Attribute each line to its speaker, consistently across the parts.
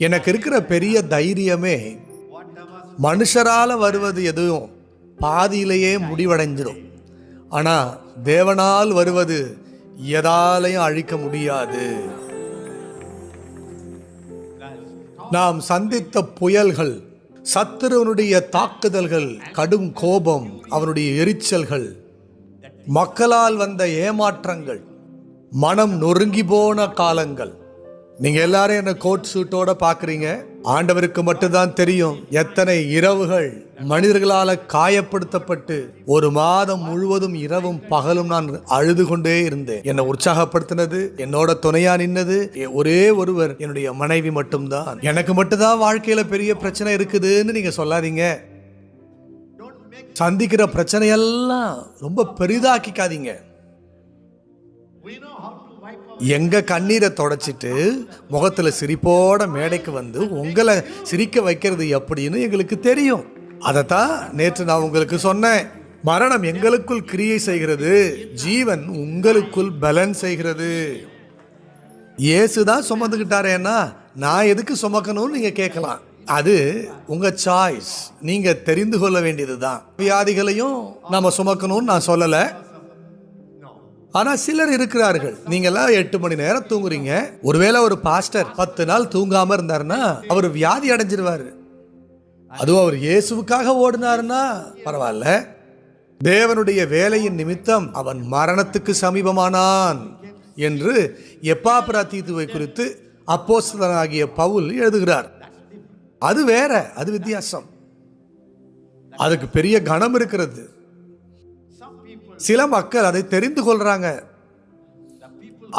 Speaker 1: எனக்கு இருக்கிற பெரிய தைரியமே, மனுஷரால வருவது எதுவும் பாதியிலேயே முடிவடைஞ்சிடும். ஆனா தேவனால் வருவது எதாலையும் அழிக்க முடியாது. நாம் சந்தித்த புயல்கள், சத்துருவனுடைய தாக்குதல்கள், கடும் கோபம், அவனுடைய எரிச்சல்கள், மக்களால் வந்த ஏமாற்றங்கள், மனம் நொறுங்கி போன காலங்கள். நீங்க எல்லாரும் என்ன கோட் சூட்டோட பாக்குறீங்க. ஆண்டவருக்கு மட்டும்தான் தெரியும் எத்தனை இரவுகள் மனிதர்களால காயப்படுத்தப்பட்டு ஒரு மாதம் முழுவதும் இரவும் பகலும் நான் அழுது கொண்டே இருந்தேன். என்னை உற்சாகப்படுத்தினது, என்னோட துணையா நின்னது ஒரே ஒருவர், என்னுடைய மனைவி மட்டும்தான். எனக்கு மட்டும்தான் வாழ்க்கையில பெரிய பிரச்சனை இருக்குதுன்னு நீங்க சொல்லாதீங்க. சந்திக்கிற பிரச்சனையெல்லாம் ரொம்ப பெரிதாக்கிக்காதீங்க. எங்க கண்ணீரை தொடச்சிட்டு முகத்துல சிரிப்போட மேடைக்கு வந்து உங்களை சிரிக்க வைக்கிறது எப்படின்னு எங்களுக்கு தெரியும். அதைத்தான் நேற்று நான் உங்களுக்கு சொன்னேன். மரணம் எங்களுக்குள் கிரியை செய்கிறது, ஜீவன் உங்களுக்குள் பலன் செய்கிறது. இயேசுதான் சுமந்துக்கிட்டாரேன்னா நான் எதுக்கு சுமக்கணும்னு நீங்க கேட்கலாம். அது உங்க சாய்ஸ், நீங்க தெரிந்து கொள்ள வேண்டியதுதான். வியாதிகளையும் நாம சுமக்கணும்னு நான் சொல்லல. ஆனா சிலர் இருக்கிறார்கள், நீங்க எல்லாம் 8 மணி நேரம் தூங்குறீங்க. ஒருவேளை ஒரு பாஸ்டர் 10 நாள் தூங்காம இருந்தாருன்னா அவர் வியாதி அடைஞ்சிருவாரு. அதுவும் அவர் இயேசுவுக்காக ஓடினாருன்னா பரவாயில்ல. தேவனுடைய வேலையின் நிமித்தம் அவன் மரணத்துக்கு சமீபமானான் என்று எப்பாப்ராதீத்துவை குறித்து அப்போஸ்தலனாகிய பவுல் எழுதுகிறார். அது வேற, அது வித்தியாசம். அதுக்கு பெரிய கணம் இருக்கிறது. சில மக்கள் அதை தெரிந்து கொள்றாங்க.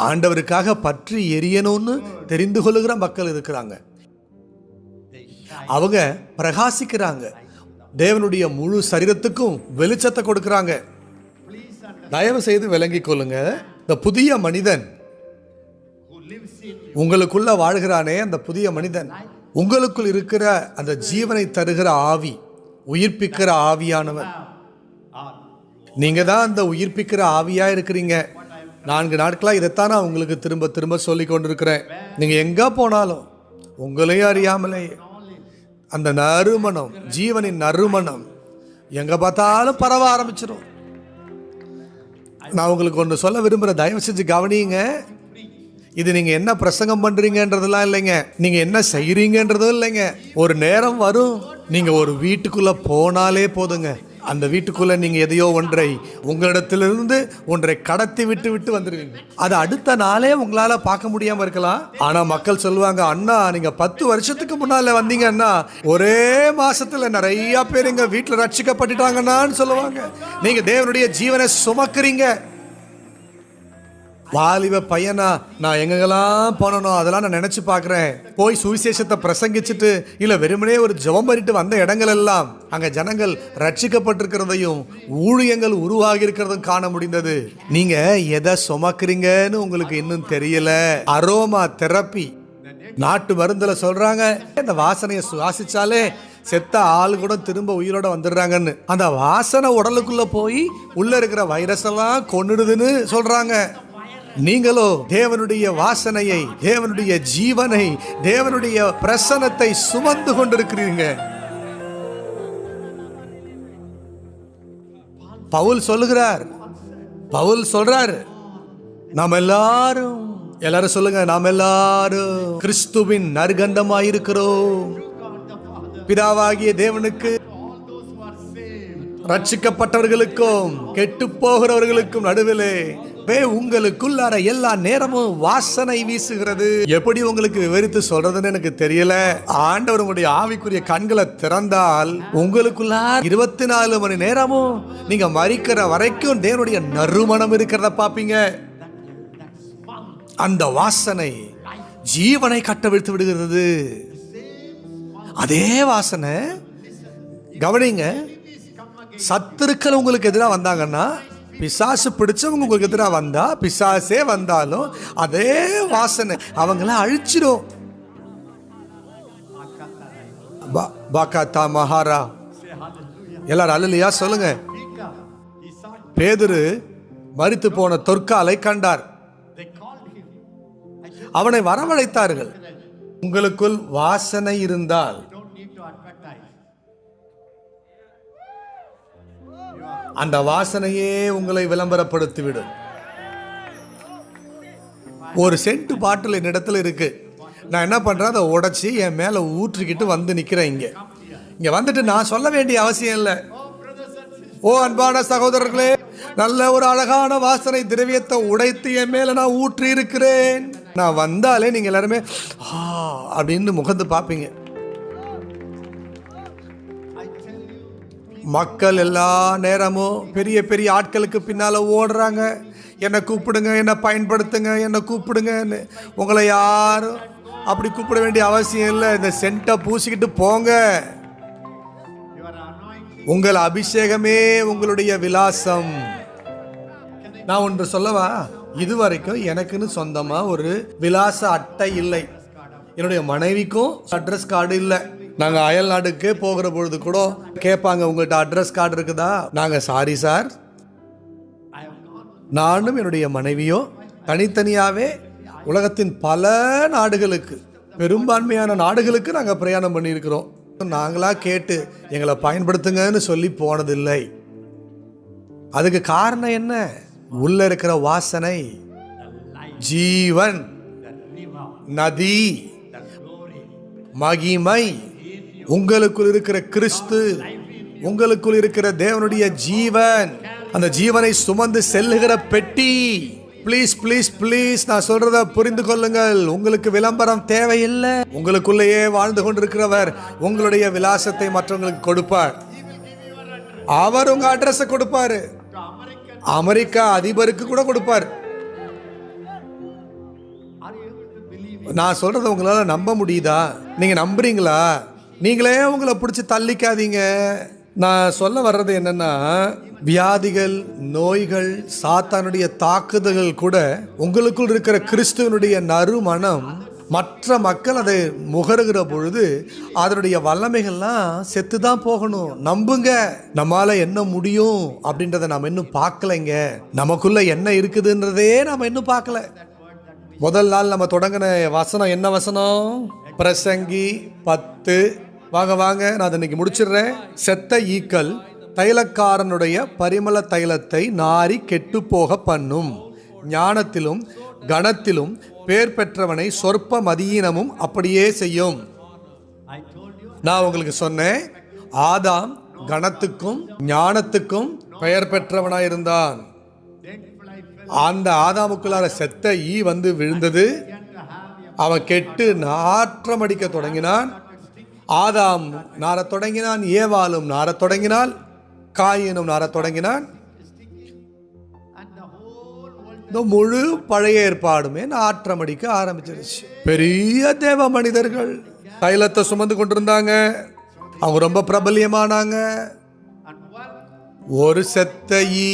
Speaker 1: ஆண்டவருக்காக பற்றி எரியணும்னு தெரிந்து கொள்ளுகிற மக்கள் இருக்கிறாங்க. அவங்க பிரகாசிக்கிறாங்க, தேவனுடைய முழு சரீரத்துக்கும் வெளிச்சத்தை கொடுக்கிறாங்க. தயவு செய்து விளங்கிக் கொள்ளுங்க, இந்த புதிய மனிதன் உங்களுக்குள்ள வாழ்கிறானே, அந்த புதிய மனிதன் உங்களுக்குள் இருக்கிற அந்த ஜீவனை தருகிற ஆவி, உயிர்ப்பிக்கிற ஆவியானவன். நீங்க தான் அந்த உயிர்ப்பிக்கிற ஆவியா இருக்கிறீங்க. 4 நாட்களா இதைத்தான் நான் உங்களுக்கு திரும்ப திரும்ப சொல்லி கொண்டிருக்கிறேன். நீங்க எங்க போனாலும் உங்களையும் அறியாமலே அந்த நறுமணம், ஜீவனின் நறுமணம் எங்க பார்த்தாலும் பரவ ஆரம்பிச்சிடும். நான் உங்களுக்கு ஒன்று சொல்ல விரும்புகிறேன், தயவு செஞ்சு கவனிங்க. இது நீங்க என்ன பிரசங்கம் பண்றீங்கன்றதெல்லாம் இல்லைங்க, நீங்க என்ன செய்யறீங்கன்றதும் இல்லைங்க. ஒரு நேரம் வரும், நீங்க ஒரு வீட்டுக்குள்ள போனாலே போதுங்க, அந்த வீட்டுக்குள்ள நீங்க எதையோ ஒன்றை உங்களிடத்திலிருந்து ஒன்றை கடத்தி விட்டு விட்டு வந்துருவீங்க. அது அடுத்த நாளே உங்களால பார்க்க முடியாம இருக்கலாம். ஆனா மக்கள் சொல்லுவாங்க, அண்ணா நீங்க 10 வருஷத்துக்கு முன்னால வந்தீங்கன்னா ஒரே மாசத்துல நிறைய பேர் எங்க வீட்டுல ரட்சிக்கப்பட்டுட்டாங்கன்னு சொல்லுவாங்க. நீங்க தேவனுடைய ஜீவனை சுமக்குறீங்க. வாலிப பையனா நான் எங்கெல்லாம் போனோம் அதெல்லாம் நான் நினைச்சு பார்க்குறேன். போய் சுவிசேஷத்தை பிரசங்கிச்சுட்டு இல்லை வெறுமனே ஒரு ஜெபம் பண்ணிட்டு வந்த இடங்கள் எல்லாம் அங்கே ஜனங்கள் ரட்சிக்கப்பட்டிருக்கிறதையும் ஊழியங்கள் உருவாகி இருக்கிறதும் காண முடிந்தது. நீங்க எதை சுமக்குறீங்கன்னு உங்களுக்கு இன்னும் தெரியல. அரோமா தெரப்பி, நாட்டு மருந்துல சொல்றாங்க, இந்த வாசனையை சுவாசிச்சாலே செத்த ஆள் கூட திரும்ப உயிரோட வந்துடுறாங்கன்னு. அந்த வாசனை உடலுக்குள்ள போய் உள்ள இருக்கிற வைரஸ் எல்லாம் கொன்னுடுதுன்னு சொல்றாங்க. நீங்களோ தேவனுடைய வாசனையை, தேவனுடைய ஜீவனை, தேவனுடைய பிரசன்னத்தை சுமந்து கொண்டிருக்கிறீங்க. பவுல் சொல்றார், நாம் எல்லாரும் சொல்லுங்க, நாம் எல்லாரும் கிறிஸ்துவின் நற்கந்தமாயிருக்கிறோம். பிதாவாகிய தேவனுக்கு, ரட்சிக்கப்பட்டவர்களுக்கும் கெட்டு போகிறவர்களுக்கும் நடுவிலே உங்களுக்குள்ளார எல்லா நேரமும் வாசனை வீசுகிறது. எப்படி உங்களுக்கு விவரித்து சொல்றதுன்னு எனக்கு தெரியல. ஆண்டவர் உங்களுடைய ஆவிக்குரிய கண்களை திறந்தால் உங்களுக்குள்ளார 24 மணி நேரமும் நீங்க மரிக்கிற வரைக்கும் தேவனுடைய நறுமணம் இருக்கிறத பாப்பீங்க. அந்த வாசனை ஜீவனை கட்டவிழ்த்து விடுகிறது. அதே வாசனை, கவனிங்க, சத்துருக்கள் உங்களுக்கு எதிராக வந்தாங்கன்னா, பிசாசு பிடிச்சவங்க உங்களுக்கு எதிராக வந்தா, பிசாசே வந்தாலும் அதே வாசனை அவங்கள அழிச்சிடும். பாக்காத்தா மகாரா, எல்லாரும் அல்லேலூயா சொல்லுங்க. பேதுரு மரித்து போன தொற்காலை கண்டார். அவனை வரவழைத்தார்கள். உங்களுக்குள் வாசனை இருந்தால்
Speaker 2: You don't need to advertise.
Speaker 1: அந்த வாசனையே உங்களை விளம்பரப்படுத்திவிடும். ஒரு சென்ட் பாட்டில் என்னிடத்துல இருக்கு. நான் என்ன பண்றேன், அதை உடைச்சி என் மேல ஊற்றிக்கிட்டு வந்து நிக்கிறேன். இங்க வந்துட்டு நான் சொல்ல வேண்டிய அவசியம் இல்லை. ஓ அன்பான சகோதரர்களே, நல்ல ஒரு அழகான வாசனை திரவியத்தை உடைத்து என் மேல நான் ஊற்றி இருக்கிறேன். நான் வந்தாலே நீங்க எல்லாருமே அப்படின்னு முகந்து பார்ப்பீங்க. மக்கள் எல்லா நேரமும் பெரிய பெரிய ஆட்களுக்கு பின்னால ஓடுறாங்க. என்னை கூப்பிடுங்க, என்னை பயன்படுத்துங்க, என்னை கூப்பிடுங்கன்னு. உங்களை யாரும் அப்படி கூப்பிட வேண்டிய அவசியம் இல்லை. இந்த சென்ட்டை பூசிக்கிட்டு போங்க. உங்கள் அபிஷேகமே உங்களுடைய விலாசம். நான் ஒன்று சொல்லவா, இதுவரைக்கும் எனக்குன்னு சொந்தமா ஒரு விலாச அட்டை இல்லை. என்னுடைய மனைவிக்கும் அட்ரஸ் கார்டு இல்லை. நாங்க அயல் நாடுக்கே போகிற பொழுது கூட கேட்பாங்க, உங்கள்கிட்ட அட்ரஸ் கார்டு இருக்குதா? நாங்க சாரி சார், நானும் என்னுடைய மனைவியோ தனித்தனியாவே உலகத்தின் பல நாடுகளுக்கு, பெரும்பான்மையான நாடுகளுக்கு நாங்கள் பிரயாணம் பண்ணியிருக்கிறோம். நாங்களா கேட்டு எங்களை பயன்படுத்துங்கன்னு சொல்லி போனதில்லை. அதுக்கு காரணம் என்ன? உள்ள இருக்கிற வாசனை, ஜீவன், நதி, மகிமை, உங்களுக்குள் இருக்கிற கிறிஸ்து, உங்களுக்குள் இருக்கிற தேவனுடைய ஜீவன், அந்த ஜீவனை சுமந்து செல்லுகிற பெட்டி. ப்ளீஸ் ப்ளீஸ் ப்ளீஸ், நான் சொல்றத புரிந்து கொள்ளுங்கள். உங்களுக்கு விளம்பரம் தேவையில்லை. உங்களுக்குள்ளேயே வாழ்ந்து கொண்டிருக்கிறவர் உங்களுடைய விலாசத்தை மற்றவங்களுக்கு கொடுப்பார். அவர் உங்க அட்ரஸை கொடுப்பாரு. அமெரிக்கா அதிபருக்கு கூட கொடுப்பார். நான் சொல்றத உங்களால நம்ப முடியுதா? நீங்க நம்புறீங்களா? நீங்களே உங்களை பிடிச்சி தள்ளிக்காதீங்க. நான் சொல்ல வர்றது என்னன்னா, வியாதிகள், நோய்கள், சாத்தானுடைய தாக்குதல்கள் கூட உங்களுக்குள் இருக்கிற கிறிஸ்துவனுடைய நறுமணம் மற்ற மக்கள் அதை முகருகிற பொழுது அதனுடைய வல்லமைகள்லாம் செத்து தான் போகணும். நம்புங்க, நம்மால என்ன முடியும் அப்படின்றத நாம் இன்னும் பார்க்கலைங்க. நமக்குள்ள என்ன இருக்குதுன்றதே நாம் இன்னும் பார்க்கல. முதல் நாள் நம்ம தொடங்கின வசனம் என்ன வசனம்? பிரசங்கி 10. வாங்க வாங்க, நான் அதை இன்னைக்கு முடிச்சிடுறேன். செத்த ஈக்கள் தைலக்காரனுடைய பரிமள தைலத்தை நாரி கெட்டு போக பண்ணும். ஞானத்திலும் கணத்திலும் பேர் பெற்றவனை சொற்ப மதியீனமும் அப்படியே செய்யும். நான் உங்களுக்கு சொன்னேன், ஆதாம் கணத்துக்கும் ஞானத்துக்கும் பெயர் பெற்றவனாயிருந்தான். அந்த ஆதாமுக்குள்ளார செத்த ஈ வந்து விழுந்தது. அவன் கெட்டு நாற்றம் அடிக்க தொடங்கினான். ஆதாம் நாரத் தொடங்கினான், ஏவாளும் நாரத் தொடங்கினாள், காயினும் நாரத் தொடங்கினான். இந்த முழு பழைய ஏற்பாடுமே நாற்றம் அடிக்க ஆரம்பிச்சிருச்சு. பெரிய தேவ மனிதர்கள் தைலத்தை சுமந்து கொண்டிருந்தாங்க. அவங்க ரொம்ப பிரபல்யமானாங்க. ஒரு செத்த ஈ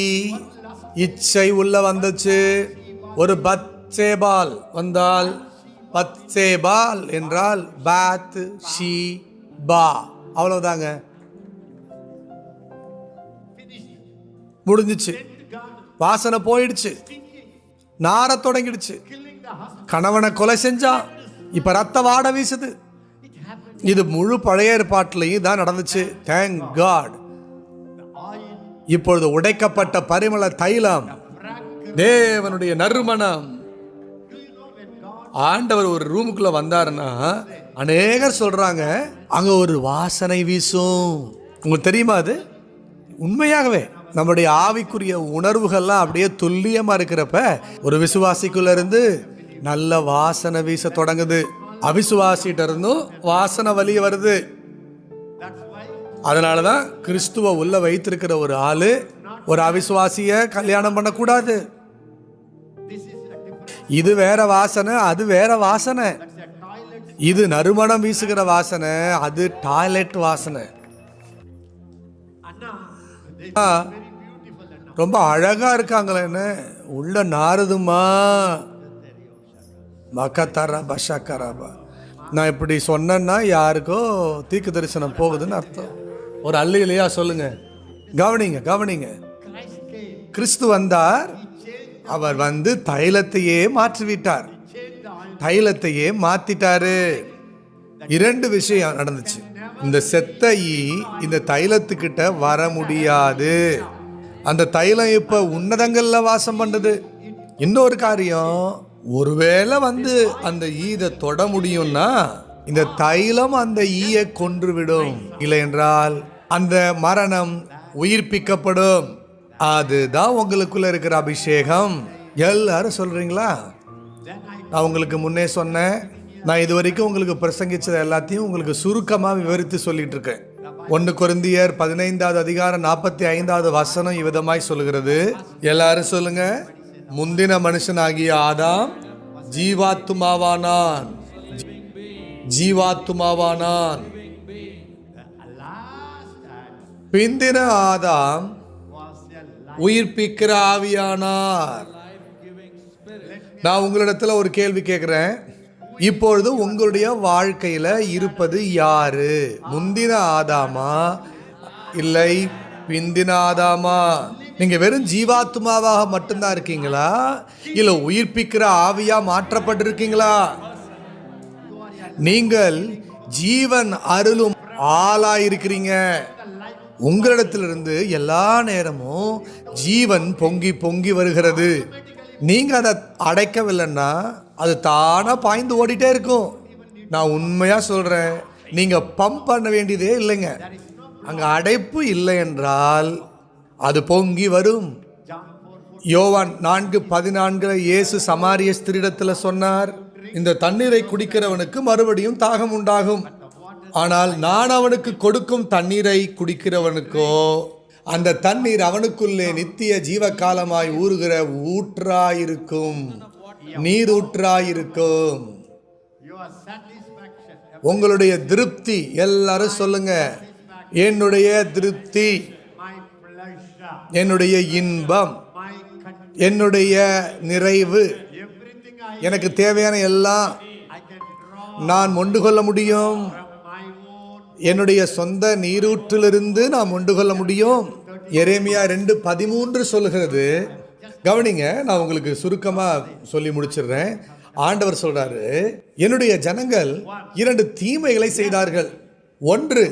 Speaker 1: இச்சை உள்ள வந்துச்சு. ஒரு பத்சேபால் வந்தால், பத்சேபால் என்றால் பாத் ஷி பா, அவ்வளவுதாங்க, முடிஞ்சிச்சு. வாசனை போயிடுச்சு, நார தொடங்கிடுச்சு. கணவனை கொலை செஞ்சான், இப்ப ரத்த வாட வீசுது. இது முழு பழைய ஏற்பாட்டிலையும் தான் நடந்துச்சு. Thank God. இப்பொழுது உடைக்கப்பட்ட பரிமள தைலம், தேவனுடைய நறுமணம். ஆண்டவர் ஒரு ரூமுக்குள்ள வந்தாருன்னா அநேகர் சொல்றாங்க அங்க ஒரு வாசனை வீசும். உங்களுக்கு தெரியுமா? அது உண்மையாகவே நம்முடைய ஆவிக்குரிய உணர்வுகள்லாம் அப்படியே துல்லியமா இருக்கிறப்ப ஒரு விசுவாசிக்குள்ள இருந்து நல்ல வாசனை வீச தொடங்குது. அவிசுவாசிட்ட இருந்தும் வாசனை வலிய வருது. அதனாலதான் கிறிஸ்துவ உள்ள வைத்திருக்கிற ஒரு ஆளு ஒரு அவிசுவாசிய கல்யாணம் பண்ணக்கூடாது. இது வேற வாசனை, அது வேற வாசனை. இது நறுமணம் வீசுகிற வாசனை, அது டாய்லெட் வாசனை. ரொம்ப அழகா இருக்காங்களேன்னு உள்ள நாறுதுமா. மக்கத்தாரா பஷாக்காராபா. நான் இப்படி சொன்னேன்னா யாருக்கோ தீர்க்க தரிசனம் போகுதுன்னு அர்த்தம். ஒரு அல்லையிலையா சொல்லுங்க. கவனிங்க கவனிங்க. கிறிஸ்து வந்தார், அவர் வந்து தைலத்தையே மாற்றிவிட்டார், தைலத்தையே மாத்திட்டாரு. 2 விஷயம் நடந்துச்சு. இந்த செத்த ஈ இந்த தைலத்துக்கிட்ட வர முடியாது. அந்த தைலம் இப்ப உன்னதங்கள்ல வாசம் பண்ணுது. இன்னொரு காரியம், ஒருவேளை வந்து அந்த ஈதை தொட முடியும்னா இந்த தைலம் அந்த ஈயை கொன்றுவிடும். இல்லை என்றால் அந்த மரணம் உயிர்ப்பிக்கப்படும். அதுதான் உங்களுக்குள்ள இருக்கிற அபிஷேகம். எல்லாரும் சொல்றீங்களா? நான் உங்களுக்கு முன்னே சொன்னேன், நான் இது வரைக்கும் உங்களுக்கு பிரசங்கிச்சது எல்லாத்தையும் உங்களுக்கு சுருக்கமாக விவரித்து சொல்லிட்டு இருக்கேன். 1 கொரிந்தியர் 15வது அதிகாரம் 45வது வசனம் இவ்விதமாய் சொல்லுகிறது. எல்லாரும் சொல்லுங்க. முந்தின மனுஷனாகிய ஆதாம் ஜீவாத்துமாவானான். பிந்தின ஆதாம் உயிர்ப்பிக்கிற ஆவியானார். நான் உங்களிடத்துல ஒரு கேள்வி கேட்கிறேன். இப்பொழுது உங்களுடைய வாழ்க்கையில இருப்பது யாரு? முந்தின ஆதாமா இல்லை பிந்தின ஆதாமா? நீங்க வெறும் ஜீவாத்மாவாக மட்டும்தான் இருக்கீங்களா, இல்ல உயிர்ப்பிக்கிற ஆவியா மாற்றப்பட்டிருக்கீங்களா? நீங்கள் ஜீவன் அருளும் ஆளாயிருக்கிறீங்க. உங்களிடத்திலிருந்து எல்லா நேரமும் ஜீவன் பொங்கி பொங்கி வருகிறது. நீங்க அதை அடைக்கவில்லைன்னா அது தானா பாய்ந்து ஓடிட்டே இருக்கும். நான் உண்மையா சொல்றேன், நீங்க பம்ப் பண்ண வேண்டியதே இல்லைங்க. அங்க அடைப்பு இல்லை என்றால் அது பொங்கி வரும். யோவான் 4:14 இயேசு சமாரிய ஸ்திரீடத்தில் சொன்னார், இந்த தண்ணீரை குடிக்கிறவனுக்கு மறுபடியும் தாகம் உண்டாகும். ஆனால் நான் அவனுக்கு கொடுக்கும் தண்ணீரை குடிக்கிறவனுக்கோ அந்த தண்ணீர் அவனுக்குள்ளே நித்திய ஜீவகாலமாய் ஊறுகிற ஊற்றாயிருக்கும், நீரூற்றாயிருக்கும். உங்களுடைய திருப்தி, எல்லாரும் சொல்லுங்க, என்னுடைய திருப்தி, என்னுடைய இன்பம், என்னுடைய நிறைவு, எனக்கு தேவையான எல்லாம் நான் மொண்டு கொள்ள முடியும். என்னுடைய சொந்த நீரூற்றிலிருந்து நான் மொண்டு கொள்ள முடியும். எரேமியா 2:13 சொல்லுகிறது. கவனிங்க, நான் உங்களுக்கு சுருக்கமாக சொல்லி முடிச்சிடுறேன். ஆண்டவர் சொல்றாரு, என்னுடைய ஜனங்கள் 2 தீமைகளை செய்தார்கள். 1,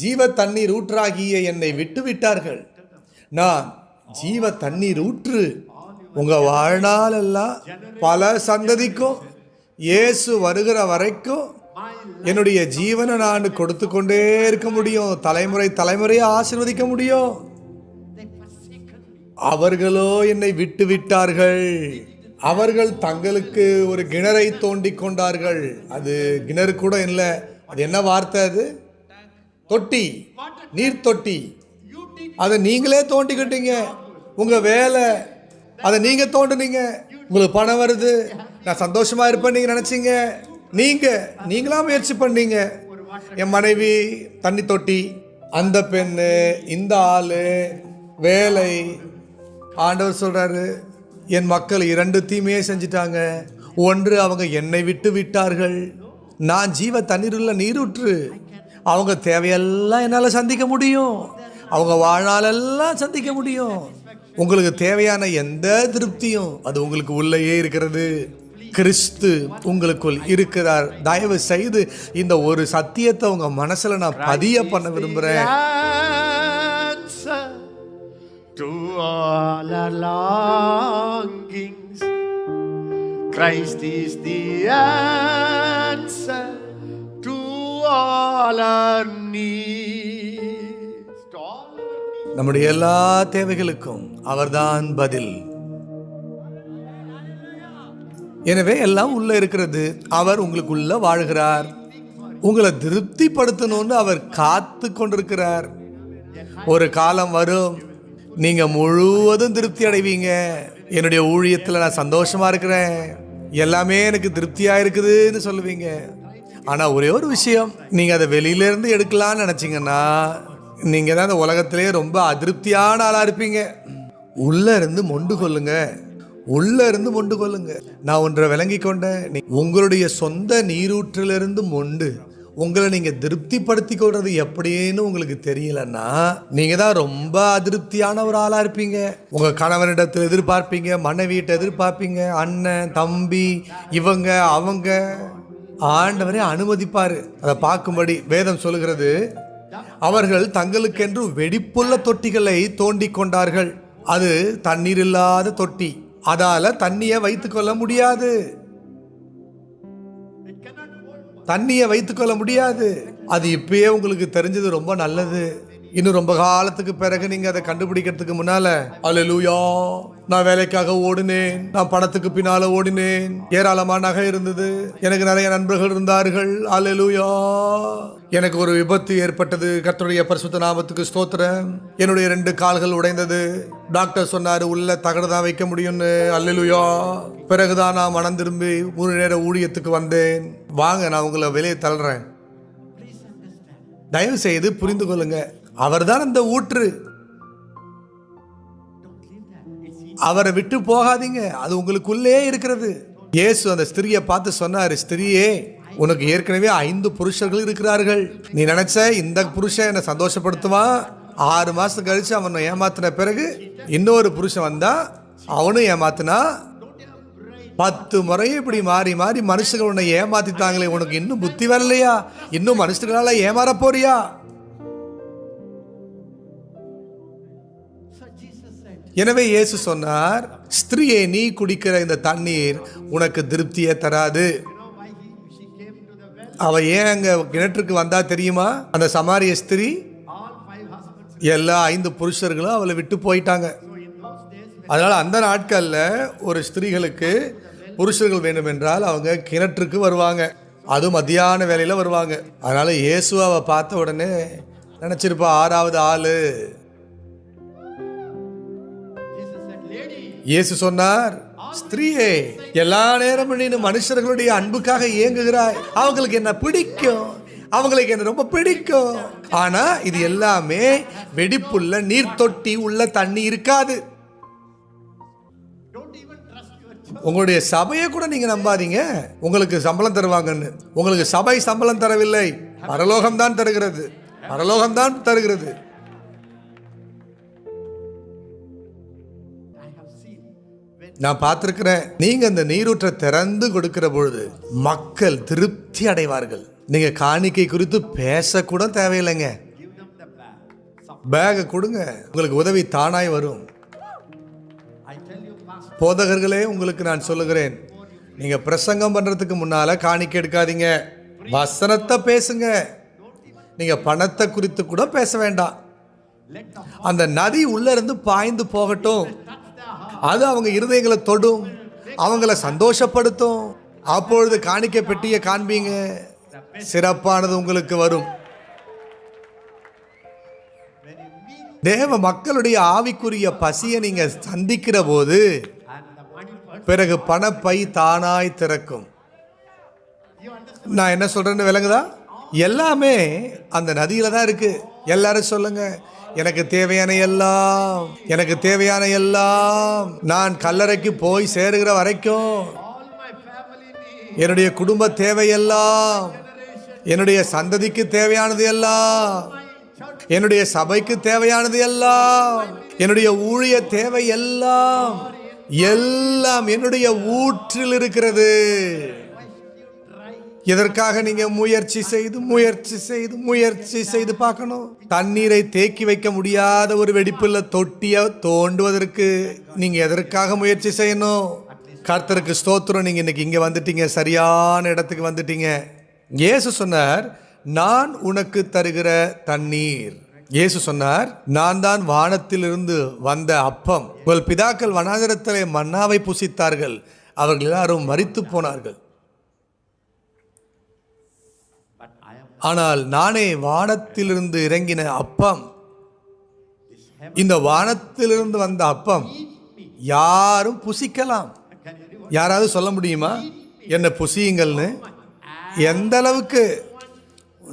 Speaker 1: ஜீவ தண்ணீர் ஊற்றாகிய என்னை விட்டு விட்டார்கள். நான் ஜீவ தண்ணீர் ஊற்று. உங்க வாழ்நாள் எல்லாம் பல சந்ததிக்கும் இயேசு வருகிற வரைக்கும் என்னுடைய ஜீவனை நான் கொடுத்து கொண்டே இருக்க முடியும். தலைமுறை தலைமுறையை ஆசீர்வதிக்க முடியும். அவர்களோ என்னை விட்டு விட்டார்கள். அவர்கள் தங்களுக்கு ஒரு கிணறை தோண்டி கொண்டார்கள். அது கிணறு கூட இல்லை, அது என்ன வார்த்தை? அது தொட்டி, நீர் தொட்டி. அதை நீங்களே தோண்டிக்கிட்டீங்க. உங்க வேலை, அதை நீங்க தோண்டினீங்க. உங்களுக்கு பணம் வருது, நான் சந்தோஷமா இருப்பேன் நீங்க நினைச்சீங்க. நீங்களா முயற்சி பண்ணீங்க. என் மனைவி தண்ணி தொட்டி, அந்த பெண்ணு, இந்த ஆளு, வேலை. ஆண்டவர் சொல்றாரு, என் மக்கள் 2 தீமையே செஞ்சிட்டாங்க. 1, அவங்க என்னை விட்டு விட்டார்கள். நான் ஜீவ தண்ணீர் உள்ள நீரூற்று. அவங்க தேவையெல்லாம் என்னால் சந்திக்க முடியும். அவங்க வாழ்நாளெல்லாம் சந்திக்க முடியும். உங்களுக்கு தேவையான எந்த திருப்தியும் அது உங்களுக்கு உள்ளேயே இருக்கிறது. கிறிஸ்து உங்களுக்குள் இருக்கிறார். தயவு செய்து இந்த ஒரு சத்தியத்தை உங்க மனசுல நான் பதிய பண்ண விரும்புறேன்.
Speaker 2: To all our longings, Christ is the answer to all our needs.
Speaker 1: நம்முடைய எல்லா தேவைகளுக்கும் அவர்தான் பதில். எனவே எல்லாம் உள்ள இருக்கிறது. அவர் உங்களுக்குள்ள வாழ்கிறார். உங்களை திருப்திப்படுத்தணும்னு அவர் காத்து கொண்டிருக்கிறார். ஒரு காலம் வரும், நீங்க முழுவதும் திருப்தி அடைவீங்க. என்னுடைய ஊழியத்தில் நான் சந்தோஷமா இருக்கிறேன், எல்லாமே எனக்கு திருப்தியா இருக்குதுன்னு சொல்லுவீங்க. ஆனா ஒரே ஒரு விஷயம், நீங்க அதை வெளியில இருந்து எடுக்கலாம்னு நினைச்சீங்கன்னா நீங்க தான் இந்த உலகத்திலே ரொம்ப அதிருப்தியான ஆளா இருப்பீங்க. உள்ள இருந்து மொண்டு கொள்ளுங்க, உள்ள இருந்து மொண்டு கொள்ளுங்க. நான் ஒன்றை விளங்கி கொண்டேன், உங்களுடைய சொந்த நீரூற்றிலிருந்து மொண்டு உங்களை நீங்க திருப்திப்படுத்தி கொள்றது எப்படின்னு உங்களுக்கு தெரியலன்னா நீங்க தான் ரொம்ப அதிருப்தியான ஒரு ஆளா இருப்பீங்க. உங்க கணவனிடத்தில் எதிர்பார்ப்பீங்க, மனைவியிட்ட எதிர்பார்ப்பீங்க, அண்ணன் தம்பி இவங்க அவங்க. ஆண்டவரே அனுமதிப்பாரு. அதை பார்க்கும்படி வேதம் சொல்லுகிறது, அவர்கள் தங்களுக்கென்று வெடிப்புள்ள தொட்டிகளை தோண்டி கொண்டார்கள். அது தண்ணீர் இல்லாத தொட்டி, அதால தண்ணியை வைத்துக் கொள்ள முடியாது. தண்ணியை வைத்துக் கொள்ள முடியாது. அது இப்பயே உங்களுக்கு தெரிஞ்சது ரொம்ப நல்லது. இன்னும் ரொம்ப காலத்துக்கு பிறகு நீங்க அதை கண்டுபிடிக்கிறதுக்கு முன்னால, அல்லேலூயா, நான் வேலைக்காக ஓடினேன், நான் பணத்துக்கு பின்னால ஓடினேன், ஏராளமான நகை இருந்தது, எனக்கு நிறைய நண்பர்கள் இருந்தார்கள், அல்லேலூயா, எனக்கு ஒரு விபத்து ஏற்பட்டது, கர்த்தருடைய பரிசுத்த நாமத்துக்கு ஸ்தோத்திரம், என்னுடைய 2 கால்கள் உடைந்தது, டாக்டர் சொன்னாரு உள்ள தகடுதான் வைக்க முடியும்னு, அல்லேலூயா, பிறகுதான் நான் மனம் திரும்பி 3 நேர ஊழியத்துக்கு வந்தேன். வாங்க, நான் உங்களை வெளியே தள்ளுறேன். தயவு செய்து புரிந்து கொள்ளுங்க, அவர்தான் அந்த ஊற்று. அவரை விட்டு போகாதீங்க, அது உங்களுக்குள்ளே இருக்கிறது. இயேசு அந்த ஸ்திரியை பார்த்து சொன்னாரு, ஸ்திரியே, உனக்கு ஏற்கனவே 5 புருஷர்கள் இருக்கிறார்கள். நீ நினைச்ச இந்த புருஷன் என்னை சந்தோஷப்படுத்துவான், 6 மாசம் கழிச்சு அவனை ஏமாத்தின பிறகு இன்னொரு புருஷன் வந்தா அவனும் ஏமாத்தினா, 10 முறையும் இப்படி மாறி மாறி மனுஷங்க உன்னை ஏமாத்திட்டாங்களே, உனக்கு இன்னும் புத்தி வரலையா? இன்னும் மனுஷங்களால ஏமாற போறியா? எனவே இயேசு சொன்னார், ஸ்திரியே, நீ குடிக்கிற இந்த தண்ணீர் உனக்கு திருப்தியே தராது. அவ ஏன் அங்க கிணற்றுக்கு வந்தா தெரியுமா? அந்த சமாரிய ஸ்திரீ எல்லா 5 புருஷர்களும் அவளை விட்டு போயிட்டாங்க. அதனால அந்த நாட்கள்ல ஒரு ஸ்திரீகளுக்கு புருஷர்கள் வேண்டும் என்றால் அவங்க கிணற்றுக்கு வருவாங்க, அதுவும் மத்தியான வேலையில வருவாங்க. அதனால இயேசு அவ பார்த்த உடனே நினைச்சிருப்பா, 6வது ஆளு. இயேசு சொன்னார், ஸ்திரீயே, எல்லா நேரமும் நீ மனுஷர்களுடைய அன்புக்காக இயங்குகிறாய், அவங்களுக்கு என்ன பிடிக்கும், அவங்களுக்கு என்ன ரொம்ப பிடிக்கும், ஆனா இது எல்லாமே வெடிப்புள்ள நீர் தொட்டி உள்ள தண்ணி இருக்காது. உங்களுடைய சபையை கூட நீங்க நம்பாதீங்க, உங்களுக்கு சம்பளம் தருவாங்கன்னு. உங்களுக்கு சபை சம்பளம் தரவில்லை, பரலோகம் தான் தருகிறது, பரலோகம் தான் தருகிறது. நான் பார்த்திருக்கிறேன், நீங்க அந்த நீரூற்றை திறந்து கொடுக்கிற பொழுது மக்கள் திருப்தி அடைவார்கள். நீங்க காணிக்கை குறித்து பேசக்கூட தேவையில்லைங்க, பேக கொடுங்க, உங்களுக்கு உதவி தானாய் வரும். போதகர்களே, உங்களுக்கு நான் சொல்லுகிறேன், நீங்க பிரசங்கம் பண்றதுக்கு முன்னால காணிக்கை எடுக்காதீங்க, வசனத்தை பேசுங்க. நீங்க பணத்தை குறித்து கூட பேச வேண்டாம். அந்த நதி உள்ள இருந்து பாய்ந்து போகட்டும், அது அவங்க இருதயங்களை தொடும், அவங்கள சந்தோஷப்படுத்தும். அப்பொழுது காணிக்கை பெட்டியை காண்பீங்க, சிறப்பானது உங்களுக்கு வரும். தேவ மக்களுடைய ஆவிக்குரிய பசியை நீங்க சந்திக்கிற போது பிறகு பணப்பை தானாய் திறக்கும். நான் என்ன சொல்றேன்னு விளங்குதா? எல்லாமே அந்த நதியில தான் இருக்கு. எல்லாரும் சொல்லுங்க, எனக்கு தேவையான எல்லாம், எனக்கு தேவையான எல்லாம் நான் கல்லறைக்கு போய் சேருகிற வரைக்கும் என்னுடைய குடும்ப தேவையெல்லாம், என்னுடைய சந்ததிக்கு தேவையானது எல்லாம், என்னுடைய சபைக்கு தேவையானது எல்லாம், என்னுடைய ஊழிய தேவை எல்லாம், எல்லாம் என்னுடைய ஊற்றில் இருக்கிறது. இதற்காக நீங்க முயற்சி செய்து பார்க்கணும். தண்ணீரை தேக்கி வைக்க முடியாத ஒரு வெடிப்புள்ள தொட்டியை தோண்டுவதற்கு நீங்க எதற்காக முயற்சி செய்யணும்? கர்த்தருக்கு ஸ்தோத்திரம், நீங்க இன்னைக்கு இங்க வந்துட்டீங்க, சரியான இடத்துக்கு வந்துட்டீங்க. இயேசு சொன்னார், நான் உனக்கு தருகிற தண்ணீர். இயேசு சொன்னார், நான் தான் வானத்திலிருந்து வந்த அப்பம். உங்கள் பிதாக்கள் வனாந்திரத்திலே மன்னாவை புசித்தார்கள், அவர்கள் எல்லாரும் மரித்து போனார்கள். ஆனால் நானே வானத்திலிருந்து இறங்கின அப்பம். இந்த வானத்திலிருந்து வந்த அப்பம் யாரும் புசிக்கலாம். யாராவது சொல்ல முடியுமா என்ன புசியுங்கள்னு? எந்த அளவுக்கு,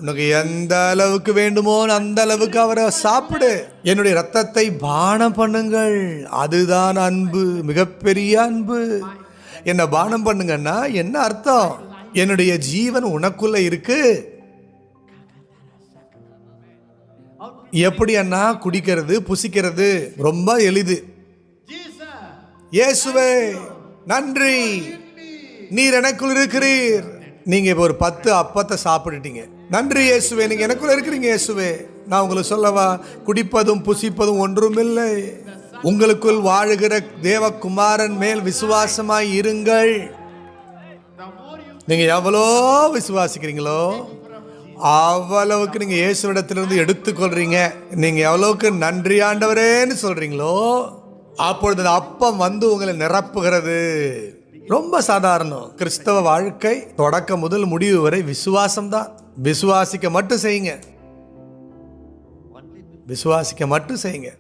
Speaker 1: உனக்கு எந்த அளவுக்கு வேண்டுமோ அந்த அளவுக்கு அவரை சாப்பிடு. என்னுடைய ரத்தத்தை பானம் பண்ணுங்கள், அதுதான் அன்பு, மிகப்பெரிய அன்பு. என்ன பானம் பண்ணுங்கன்னா என்ன அர்த்தம்? என்னுடைய ஜீவன் உனக்குள்ள இருக்கு. எப்படி அண்ணா குடிக்கிறது புசிக்கிறது? ரொம்ப எளிது. இயேசுவே நன்றி, நீர் எனக்குள் இருக்கிறீர், நீங்க இப்போ ஒரு 10 அப்பத்தை சாப்பிட்டுட்டீங்க. நன்றி இயேசுவே, நீங்க எனக்குள்ள இருக்கிறீங்க இயேசுவே. நான் உங்களுக்கு சொல்லவா, குடிப்பதும் புசிப்பதும் ஒன்றுமில்லை, உங்களுக்குள் வாழுகிற தேவகுமாரன் மேல் விசுவாசமாய் இருங்கள். நீங்க எவ்வளோ விசுவாசிக்கிறீங்களோ அவ்வளவுக்கு நீங்க இயேசுவிடத்திலிருந்து எடுத்துக்கொள்றீங்க. நீங்க எவ்வளவுக்கு நன்றி ஆண்டவரேன்னு சொல்றீங்களோ அப்பொழுது அந்த அப்பம் வந்து உங்களை நிரப்புகிறது. ரொம்ப சாதாரணம். கிறிஸ்தவ வாழ்க்கை தொடக்கம் முதல் முடிவு வரை விசுவாசம் தான். விசுவாசிக்க மட்டும் செய்யுங்க, விசுவாசிக்க மட்டும் செய்யுங்க.